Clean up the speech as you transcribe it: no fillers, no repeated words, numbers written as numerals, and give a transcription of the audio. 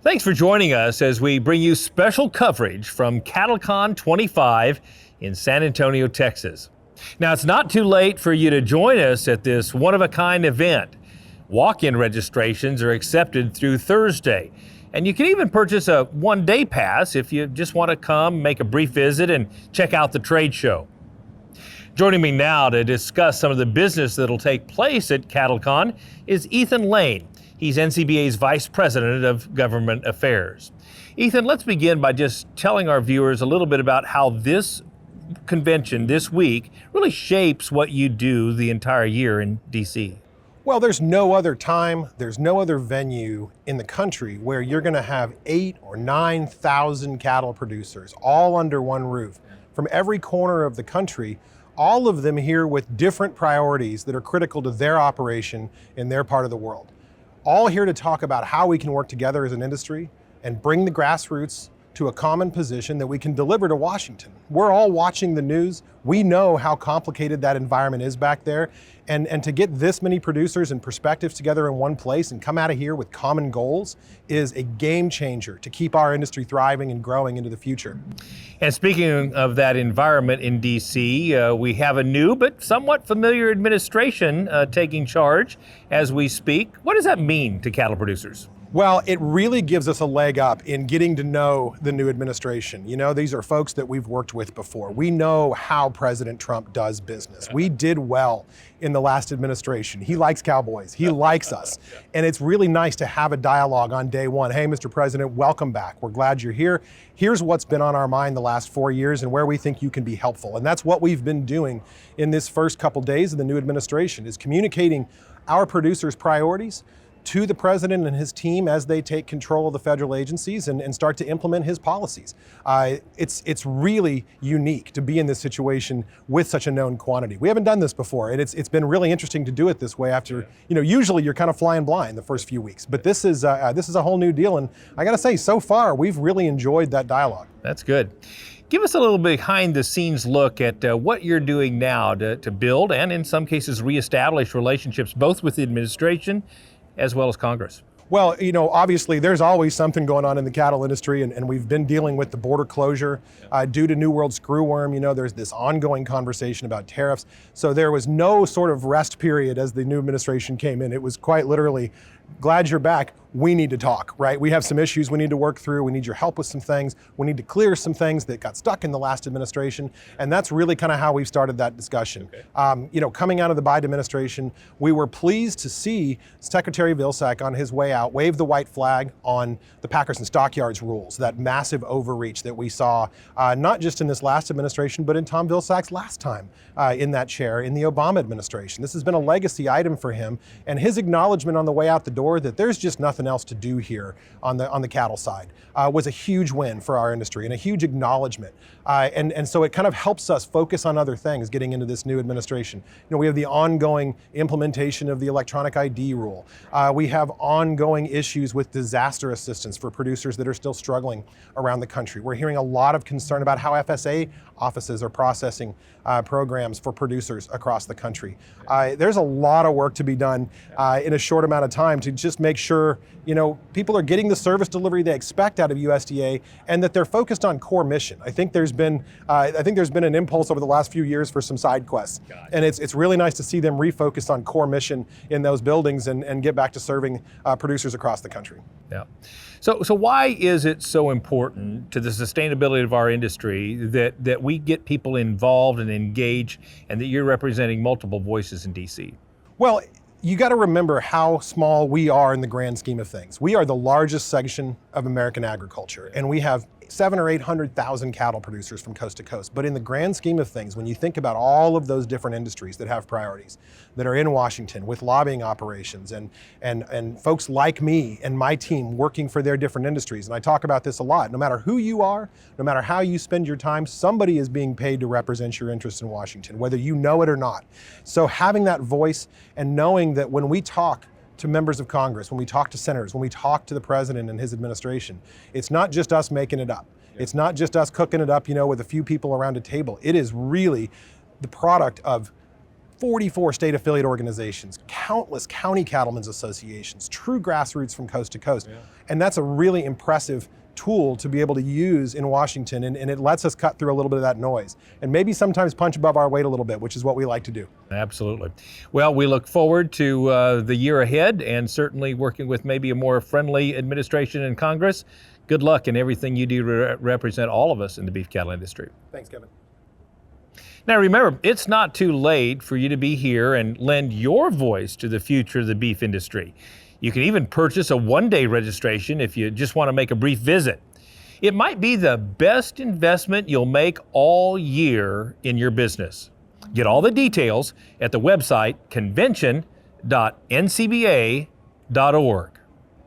Thanks for joining us as we bring you special coverage from CattleCon 25 in San Antonio, Texas. Now, it's not too late for you to join us at this one-of-a-kind event. Walk-in registrations are accepted through Thursday, and you can even purchase a one-day pass if you just want to come, make a brief visit, and check out the trade show. Joining me now to discuss some of the business that'll take place at CattleCon is Ethan Lane. He's NCBA's Vice President of Government Affairs. Ethan, let's begin by just telling our viewers a little bit about how this convention this week really shapes what you do the entire year in DC. Well, there's no other time, there's no other venue in the country where you're going to have 8,000 or 9,000 cattle producers all under one roof from every corner of the country, all of them here with different priorities that are critical to their operation in their part of the world. All here to talk about how we can work together as an industry and bring the grassroots to a common position that we can deliver to Washington. We're all watching the news. We know how complicated that environment is back there. And to get this many producers and perspectives together in one place and come out of here with common goals is a game changer to keep our industry thriving and growing into the future. And speaking of that environment in DC, we have a new but somewhat familiar administration taking charge as we speak. What does that mean to cattle producers? Well, it really gives us a leg up in getting to know the new administration. You know, these are folks that we've worked with before. We know how President Trump does business. We did well in the last administration. He likes cowboys. He likes us. And it's really nice to have a dialogue on day one. Hey, Mr. President, welcome back. We're glad you're here. Here's what's been on our mind the last 4 years and where we think you can be helpful. And that's what we've been doing in this first couple days of the new administration, is communicating our producers' priorities to the president and his team as they take control of the federal agencies and start to implement his policies. It's really unique to be in this situation with such a known quantity. We haven't done this before, and it's been really interesting to do it this way after, usually you're kind of flying blind the first few weeks, but this is a whole new deal, and I gotta say, so far, we've really enjoyed that dialogue. That's good. Give us a little behind the scenes look at what you're doing now to build and in some cases reestablish relationships both with the administration as well as Congress. Well, obviously there's always something going on in the cattle industry, and we've been dealing with the border closure due to New World screwworm. There's this ongoing conversation about tariffs. So there was no sort of rest period as the new administration came in. It was quite literally, glad you're back. We need to talk, right? We have some issues we need to work through. We need your help with some things. We need to clear some things that got stuck in the last administration. And that's really kind of how we've started that discussion. Okay. Coming out of the Biden administration, we were pleased to see Secretary Vilsack on his way out wave the white flag on the Packers and Stockyards rules, that massive overreach that we saw, not just in this last administration, but in Tom Vilsack's last time in that chair in the Obama administration. This has been a legacy item for him, and his acknowledgement on the way out the door that there's just nothing else to do here on the cattle side was a huge win for our industry and a huge acknowledgement. And so it kind of helps us focus on other things getting into this new administration. We have the ongoing implementation of the electronic ID rule. We have ongoing issues with disaster assistance for producers that are still struggling around the country. We're hearing a lot of concern about how FSA offices are processing programs for producers across the country. There's a lot of work to be done in a short amount of time to just make sure people are getting the service delivery they expect out of USDA and that they're focused on core mission. I think there's been an impulse over the last few years for some side quests, and it's really nice to see them refocus on core mission in those buildings and get back to serving producers across the country. Yeah. So why is it so important to the sustainability of our industry that we get people involved and engaged, and that you're representing multiple voices in DC? Well, you got to remember how small we are in the grand scheme of things. We are the largest section of American agriculture, and we have 700,000 or 800,000 cattle producers from coast to coast. But in the grand scheme of things, when you think about all of those different industries that have priorities, that are in Washington with lobbying operations and folks like me and my team working for their different industries, and I talk about this a lot, no matter who you are, no matter how you spend your time, somebody is being paid to represent your interests in Washington, whether you know it or not. So having that voice and knowing that when we talk to members of Congress, when we talk to senators, when we talk to the president and his administration, it's not just us making it up. It's not just us cooking it up, with a few people around a table. It is really the product of 44 state affiliate organizations, countless county cattlemen's associations, true grassroots from coast to coast. Yeah. And that's a really impressive tool to be able to use in Washington, and it lets us cut through a little bit of that noise and maybe sometimes punch above our weight a little bit, which is what we like to do. Absolutely. Well, we look forward to the year ahead and certainly working with maybe a more friendly administration in Congress. Good luck in everything you do to represent all of us in the beef cattle industry. Thanks, Kevin. Now remember, it's not too late for you to be here and lend your voice to the future of the beef industry. You can even purchase a one-day registration if you just want to make a brief visit. It might be the best investment you'll make all year in your business. Get all the details at the website convention.ncba.org.